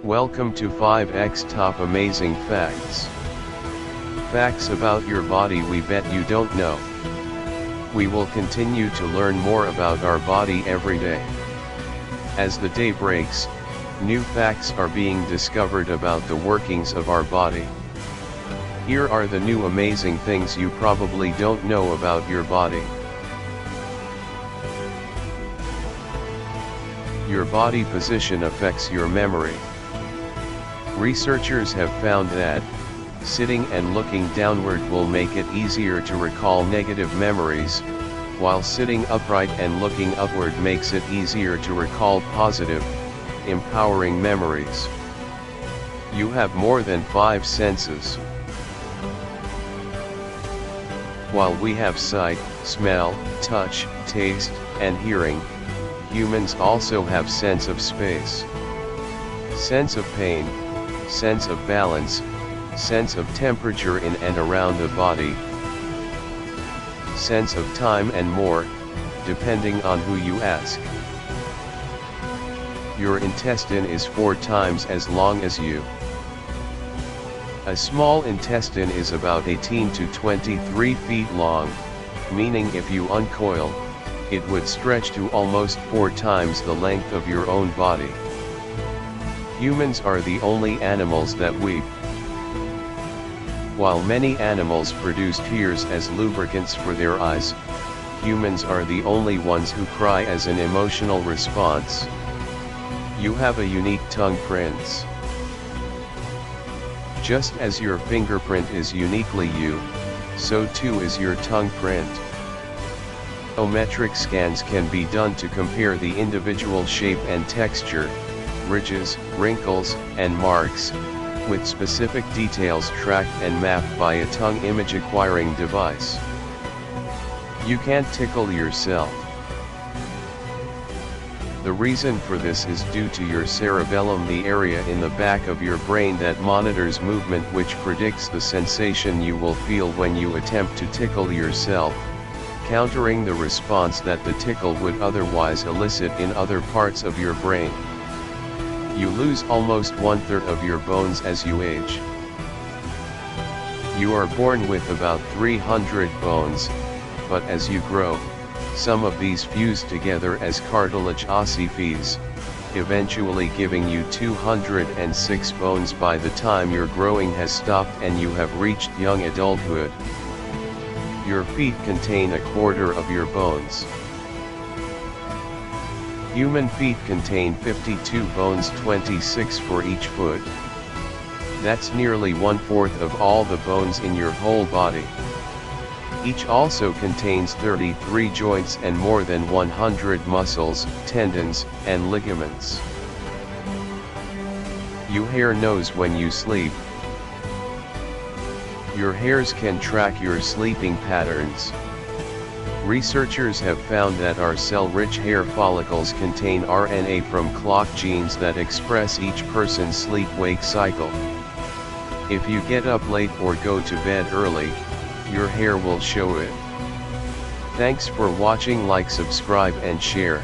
Welcome to 5x Top Amazing Facts. Facts about your body we bet you don't know. We will continue to learn more about our body every day. As the day breaks, new facts are being discovered about the workings of our body. Here are the new amazing things you probably don't know about your body. Your body position affects your memory. Researchers have found that sitting and looking downward will make it easier to recall negative memories, while sitting upright and looking upward makes it easier to recall positive, empowering memories. You have more than 5 senses. While we have sight, smell, touch, taste, and hearing, humans also have sense of space, sense of pain, sense of balance, sense of temperature in and around the body, sense of time and more, depending on who you ask. Your intestine is 4 times as long as you. A small intestine is about 18 to 23 feet long, meaning if you uncoil, it would stretch to almost 4 times the length of your own body. Humans are the only animals that weep. While many animals produce tears as lubricants for their eyes, humans are the only ones who cry as an emotional response. You have a unique tongue print. Just as your fingerprint is uniquely you, so too is your tongue print. Biometric scans can be done to compare the individual shape and texture, ridges, wrinkles, and marks, with specific details tracked and mapped by a tongue image acquiring device. You can't tickle yourself. The reason for this is due to your cerebellum, the area in the back of your brain that monitors movement, which predicts the sensation you will feel when you attempt to tickle yourself, countering the response that the tickle would otherwise elicit in other parts of your brain. You lose almost 1/3 of your bones as you age. You are born with about 300 bones, but as you grow, some of these fuse together as cartilage ossifies, eventually giving you 206 bones by the time your growing has stopped and you have reached young adulthood. Your feet contain 1/4 of your bones. Human feet contain 52 bones, 26 for each foot. That's nearly 1/4 of all the bones in your whole body. Each also contains 33 joints and more than 100 muscles, tendons, and ligaments. Your hair knows when you sleep. Your hairs can track your sleeping patterns. Researchers have found that our cell-rich hair follicles contain RNA from clock genes that express each person's sleep-wake cycle. If you get up late or go to bed early, your hair will show it. Thanks for watching. Like, subscribe and share.